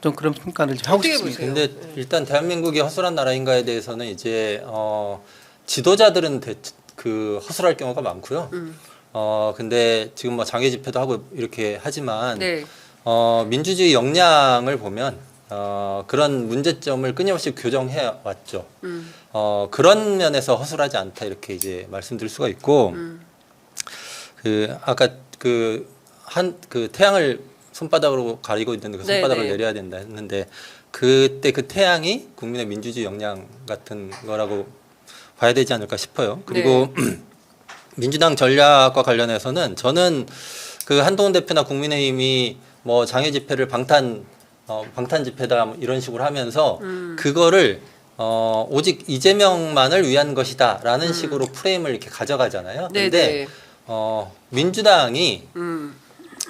좀 그런 평가를 좀 하고 어떻게 싶습니다. 보세요? 근데 일단 대한민국이 허술한 나라인가에 대해서는 이제 지도자들은 그 허술할 경우가 많고요. 근데 지금 뭐 장애 집회도 하고 이렇게 하지만 네. 민주주의 역량을 보면 그런 문제점을 끊임없이 교정해 왔죠. 그런 면에서 허술하지 않다 이렇게 이제 말씀드릴 수가 있고 그 아까 그 태양을 손바닥으로 가리고 있는데 그 손바닥을 네네. 내려야 된다 했는데 그때 그 태양이 국민의 민주주의 역량 같은 거라고 봐야 되지 않을까 싶어요. 그리고 민주당 전략과 관련해서는 저는 그 한동훈 대표나 국민의힘이 뭐 장애 집회를 방탄 집회다 뭐 이런 식으로 하면서 그거를 오직 이재명만을 위한 것이다라는 식으로 프레임을 이렇게 가져가잖아요. 네네. 근데 민주당이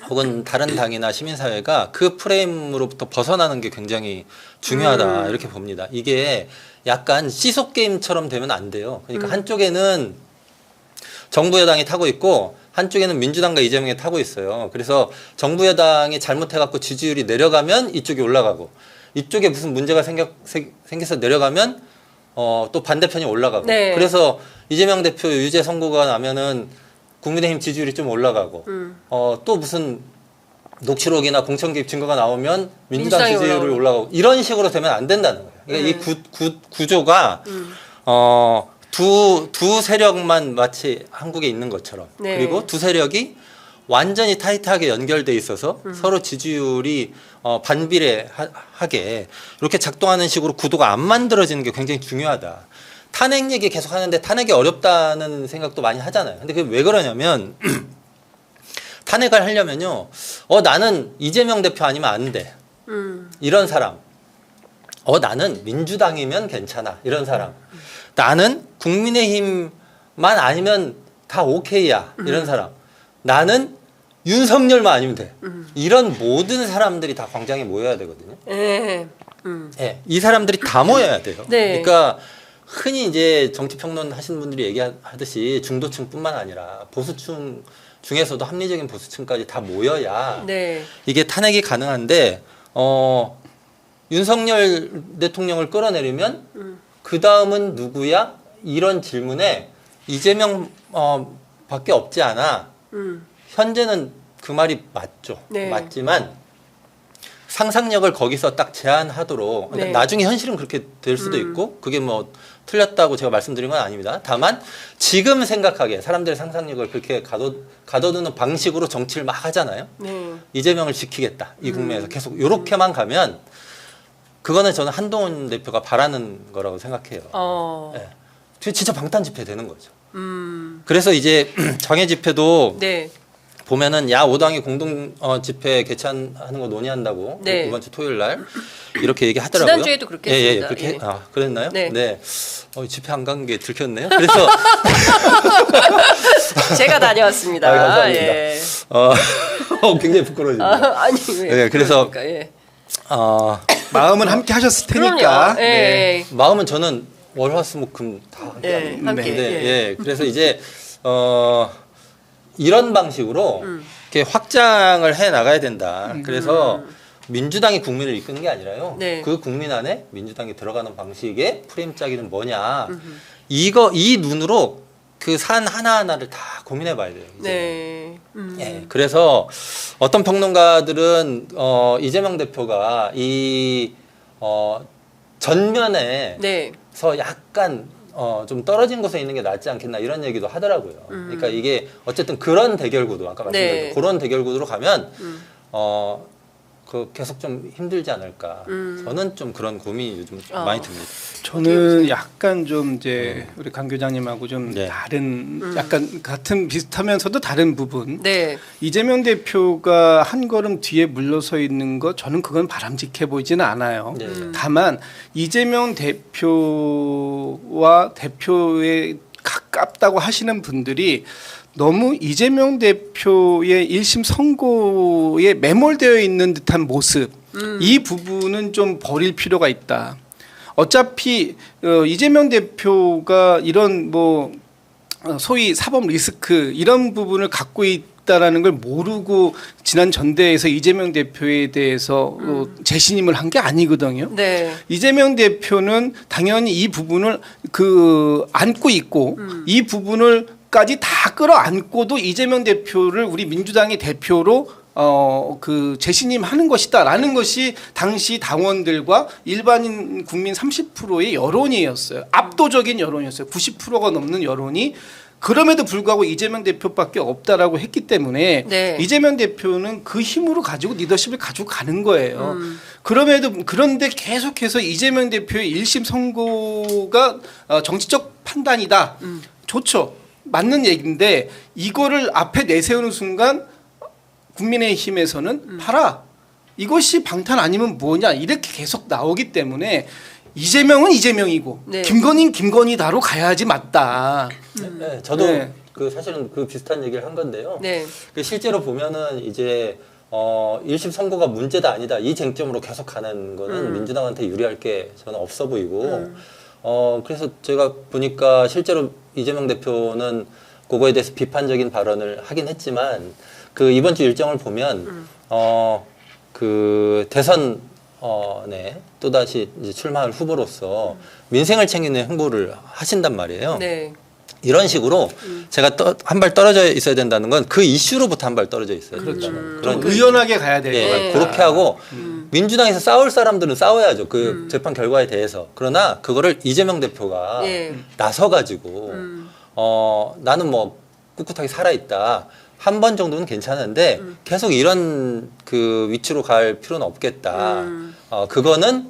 혹은 다른 당이나 시민사회가 그 프레임으로부터 벗어나는 게 굉장히 중요하다 이렇게 봅니다. 이게 약간 시소 게임처럼 되면 안 돼요. 그러니까 한쪽에는 정부 여당이 타고 있고 한쪽에는 민주당과 이재명이 타고 있어요. 그래서 정부 여당이 잘못해갖고 지지율이 내려가면 이쪽이 올라가고 이쪽에 무슨 문제가 생겨서 내려가면 또 반대편이 올라가고 네. 그래서 이재명 대표 유죄 선고가 나면은 국민의힘 지지율이 좀 올라가고 또 무슨 녹취록이나 공천 개입 증거가 나오면 민주당 지지율이 올라가고 이런 식으로 되면 안 된다는 거예요. 그러니까 이 구조가 두 세력만 마치 한국에 있는 것처럼 네. 그리고 두 세력이 완전히 타이트하게 연결돼 있어서 서로 지지율이 반비례하게 이렇게 작동하는 식으로 구도가 안 만들어지는 게 굉장히 중요하다. 탄핵 얘기 계속 하는데 탄핵이 어렵다는 생각도 많이 하잖아요. 근데 그게 왜 그러냐면 탄핵을 하려면요. 나는 이재명 대표 아니면 안 돼. 이런 사람. 나는 민주당이면 괜찮아. 이런 사람. 나는 국민의힘만 아니면 다 오케이야. 이런 사람. 나는 윤석열만 아니면 돼. 이런 모든 사람들이 다 광장에 모여야 되거든요. 네. 네, 이 사람들이 다 모여야 돼요. 네. 그러니까 흔히 이제 정치평론 하시는 분들이 얘기하듯이 중도층뿐만 아니라 보수층 중에서도 합리적인 보수층까지 다 모여야 네. 이게 탄핵이 가능한데 윤석열 대통령을 끌어내리면 그 다음은 누구야? 이런 질문에 이재명 밖에 없지 않아. 현재는 그 말이 맞죠. 네. 맞지만 상상력을 거기서 딱 제한하도록 그러니까 네. 나중에 현실은 그렇게 될 수도 있고 그게 뭐 틀렸다고 제가 말씀드린 건 아닙니다. 다만 지금 생각하기에 사람들의 상상력을 그렇게 가둬두는 방식으로 정치를 막 하잖아요. 네. 이재명을 지키겠다. 이 국면에서 계속 이렇게만 가면 그거는 저는 한동훈 대표가 바라는 거라고 생각해요. 예. 진짜 방탄 집회 되는 거죠. 그래서 이제 장애 집회도 네. 보면은 야 5당이 공동 집회 개최하는 거 논의한다고 네. 이번 주 토요일 날 이렇게 얘기하더라고요. 지난주에도 그렇게 예, 했습니다. 그렇게 예. 그랬나요? 네. 집회 안 간 게 들켰네요. 그래서 제가 다녀왔습니다. 감사합니다. 예. 굉장히 부끄러워집니다. 아니 왜? 네, 그래서 그러니까, 예. 마음은 함께 하셨을 테니까. 그럼요. 예. 마음은 저는 월화수목금 다 예. 함께. 네. 근데 예. 예, 그래서 이제 이런 방식으로 이렇게 확장을 해 나가야 된다. 그래서 민주당이 국민을 이끄는 게 아니라요. 네. 그 국민 안에 민주당이 들어가는 방식의 프레임 짜기는 뭐냐. 이 눈으로 그 산 하나하나를 다 고민해 봐야 돼요. 이제. 네. 예, 그래서 어떤 평론가들은 이재명 대표가 이 전면에서 네. 약간 좀 떨어진 곳에 있는 게 낫지 않겠나 이런 얘기도 하더라고요. 그러니까 이게 어쨌든 그런 대결 구도 아까 말씀드린 네. 그런 대결 구도로 가면 계속 좀 힘들지 않을까. 저는 좀 그런 고민이 요즘 많이 듭니다. 저는 약간 좀 이제 우리 강 교장님하고 좀 네. 다른 약간 같은 비슷하면서도 다른 부분. 네. 이재명 대표가 한 걸음 뒤에 물러서 있는 거 저는 그건 바람직해 보이지는 않아요. 네. 다만 이재명 대표와 대표에 가깝다고 하시는 분들이 너무 이재명 대표의 1심 선고에 매몰되어 있는 듯한 모습 이 부분은 좀 버릴 필요가 있다. 어차피 이재명 대표가 이런 뭐 소위 사법 리스크 이런 부분을 갖고 있다라는 걸 모르고 지난 전대에서 이재명 대표에 대해서 재신임을 한 게 아니거든요. 네. 이재명 대표는 당연히 이 부분을 안고 있고 이 부분을까지 다 끌어안고도 이재명 대표를 우리 민주당의 대표로 재신임하는 것이다라는 것이 당시 당원들과 일반인 국민 30%의 여론이었어요. 압도적인 여론이었어요. 90%가 넘는 여론이 그럼에도 불구하고 이재명 대표밖에 없다라고 했기 때문에 네. 이재명 대표는 그 힘으로 가지고 리더십을 가지고 가는 거예요. 그런데 계속해서 이재명 대표의 1심 선고가 정치적 판단이다. 좋죠. 맞는 얘기인데 이거를 앞에 내세우는 순간 국민의힘에서는 봐라. 이것이 방탄 아니면 뭐냐 이렇게 계속 나오기 때문에 이재명은 이재명이고 네. 김건희는 김건희다로 가야지 맞다. 네, 저도 네. 사실은 비슷한 얘기를 한 건데요. 네. 실제로 보면은 이제 1심 선고가 문제다 아니다 이 쟁점으로 계속 가는 거는 민주당한테 유리할 게 저는 없어 보이고 그래서 제가 보니까 실제로 이재명 대표는 그거에 대해서 비판적인 발언을 하긴 했지만 이번 주 일정을 보면 대선 네, 또다시 이제 출마할 후보로서 민생을 챙기는 행보를 하신단 말이에요. 네. 이런 식으로 제가 한 발 떨어져 있어야 된다는 건 그 이슈로부터 한 발 떨어져 있어요. 그렇죠. 그런 좀 의연하게 가야 될 예, 것 네. 같다. 그렇게 하고 민주당에서 싸울 사람들은 싸워야죠. 재판 결과에 대해서. 그러나 그거를 이재명 대표가 예. 나서가지고 나는 뭐 꿋꿋하게 살아있다. 한 번 정도는 괜찮은데 계속 이런 위치로 갈 필요는 없겠다. 그거는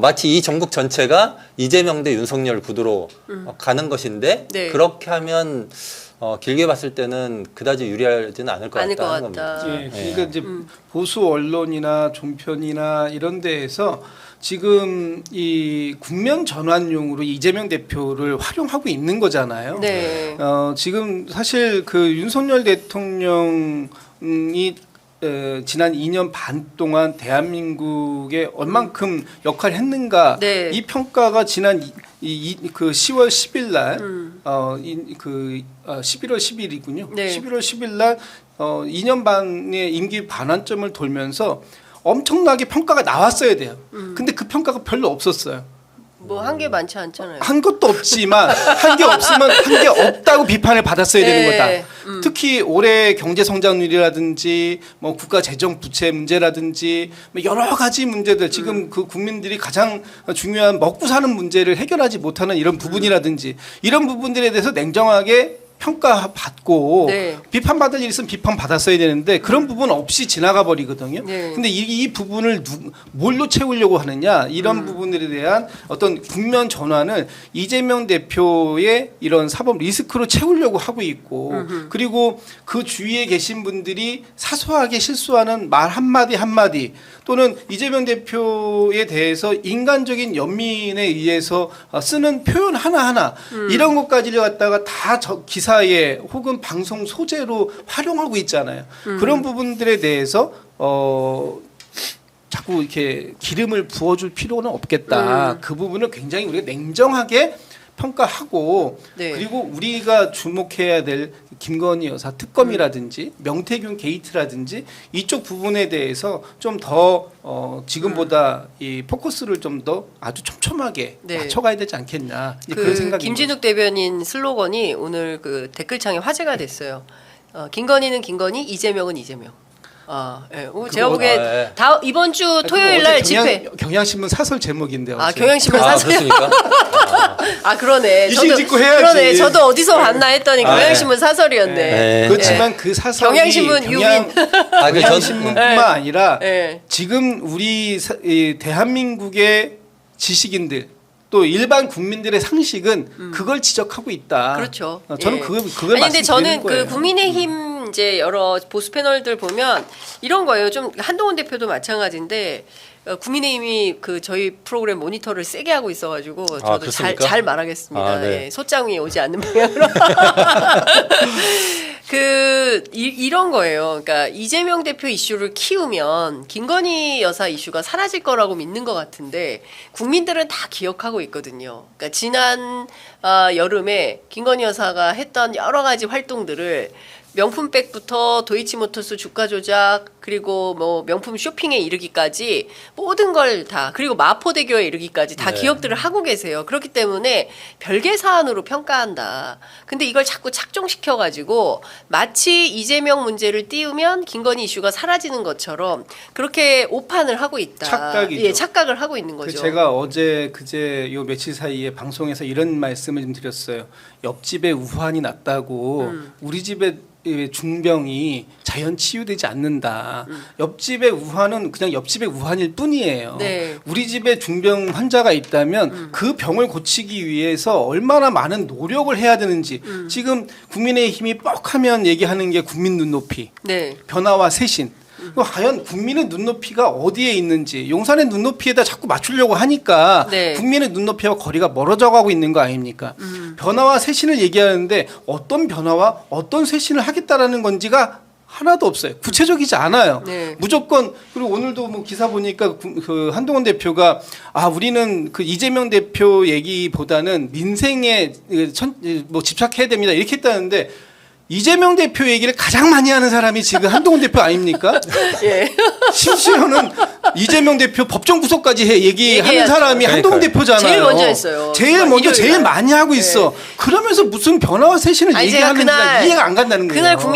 마치 이 전국 전체가 이재명 대 윤석열 구도로 가는 것인데 네. 그렇게 하면 길게 봤을 때는 그다지 유리하지는 않을 것 아닐 것 같다는 같다. 겁니다. 예, 그러니까 이제 보수 언론이나 종편이나 이런 데에서 지금 이 국면 전환용으로 이재명 대표를 활용하고 있는 거잖아요. 네. 지금 사실 윤석열 대통령이 지난 2년 반 동안 대한민국에 얼만큼 역할을 했는가 네. 이 평가가 지난 10월 10일 날 11월 10일이군요. 네. 11월 10일 날 2년 반의 임기 반환점을 돌면서 엄청나게 평가가 나왔어야 돼요. 근데 그 평가가 별로 없었어요. 뭐 한 게 많지 않잖아요. 한 것도 없지만 한 게 없으면 한 게 없다고 비판을 받았어야 되는 네. 거다. 특히 올해 경제 성장률이라든지 뭐 국가 재정 부채 문제라든지 뭐 여러 가지 문제들 지금 그 국민들이 가장 중요한 먹고 사는 문제를 해결하지 못하는 이런 부분이라든지 이런 부분들에 대해서 냉정하게 평가받고 네. 비판받을 일 있으면 비판받았어야 되는데 그런 부분 없이 지나가 버리거든요. 네. 근데 이 부분을 뭘로 채우려고 하느냐 이런 부분들에 대한 어떤 국면 전환을 이재명 대표의 이런 사법 리스크로 채우려고 하고 있고 그리고 그 주위에 계신 분들이 사소하게 실수하는 말 한마디 한마디 또는 이재명 대표에 대해서 인간적인 연민에 의해서 쓰는 표현 하나하나 이런 것까지를 갖다가 다 기사에 혹은 방송 소재로 활용하고 있잖아요. 그런 부분들에 대해서 자꾸 이렇게 기름을 부어줄 필요는 없겠다. 그 부분을 굉장히 우리가 냉정하게 평가하고 네. 그리고 우리가 주목해야 될 김건희 여사 특검이라든지 명태균 게이트라든지 이쪽 부분에 대해서 좀 더 지금보다 이 포커스를 좀 더 아주 촘촘하게 네. 맞춰가야 되지 않겠냐 그런 생각입니다. 김진욱 대변인 슬로건이 오늘 댓글창에 화제가 됐어요. 김건희는 김건희, 이재명은 이재명. 예. 제가 보기에 예. 이번 주 토요일 날 집회. 경향신문 사설 제목인데요. 경향신문 사설. 그렇습니까? 이 그러네. 짓고 해야지. 그러네. 저도 어디서 봤나 했더니 경향신문 사설이었네. 네. 그렇지만 그 사설이 경향신문 경향신문뿐만 아니라 네. 지금 우리 이 대한민국의 지식인들 또 일반 국민들의 상식은 그걸 지적하고 있다. 그렇죠. 저는 예. 그걸 아니 근데 저는 말씀드리는 거예요. 국민의힘 이제 여러 보수 패널들 보면 이런 거예요. 좀 한동훈 대표도 마찬가지인데 국민의힘이 저희 프로그램 모니터를 세게 하고 있어가지고 저도 그렇습니까? 잘 말하겠습니다. 네. 예, 소장이 오지 않는 방향으로. 이런 거예요. 그러니까 이재명 대표 이슈를 키우면 김건희 여사 이슈가 사라질 거라고 믿는 것 같은데 국민들은 다 기억하고 있거든요. 그러니까 지난 여름에 김건희 여사가 했던 여러 가지 활동들을 명품백부터 도이치모터스 주가 조작 그리고 뭐 명품 쇼핑에 이르기까지 모든 걸 다 그리고 마포대교에 이르기까지 다 네. 기억들을 하고 계세요. 그렇기 때문에 별개 사안으로 평가한다. 근데 이걸 자꾸 착종시켜 가지고 마치 이재명 문제를 띄우면 김건희 이슈가 사라지는 것처럼 그렇게 오판을 하고 있다. 착각이죠. 예, 착각을 하고 있는 그 거죠. 제가 어제 그제 요 며칠 사이에 방송에서 이런 말씀을 좀 드렸어요. 옆집에 우환이 났다고 우리 집에 중병이 자연 치유되지 않는다. 옆집의 우환은 그냥 옆집의 우환일 뿐이에요. 네. 우리 집에 중병 환자가 있다면 그 병을 고치기 위해서 얼마나 많은 노력을 해야 되는지 지금 국민의힘이 뻑하면 얘기하는 게 국민 눈높이, 네. 변화와 쇄신. 과연 국민의 눈높이가 어디에 있는지 용산의 눈높이에다 자꾸 맞추려고 하니까 네. 국민의 눈높이와 거리가 멀어져 가고 있는 거 아닙니까? 변화와 쇄신을 얘기하는데 어떤 변화와 어떤 쇄신을 하겠다라는 건지가 하나도 없어요. 구체적이지 않아요. 네. 무조건 그리고 오늘도 뭐 기사 보니까 그 한동훈 대표가 우리는 그 이재명 대표 얘기보다는 민생에 뭐 집착해야 됩니다 이렇게 했다는데 이재명 대표 얘기를 가장 많이 하는 사람이 지금 한동훈 대표 아닙니까? 예. 심지어는 이재명 대표 법정 구속까지 얘기하는 얘기해야죠. 사람이 한동훈 그러니까요. 대표잖아요. 제일 먼저 했어요. 제일 먼저 일요일 제일 날. 많이 하고 있어. 그러면서 무슨 변화와 쇄신을 아니, 제가 얘기하는지 그날- 이해가 안 간다는 거예요. 그날 국민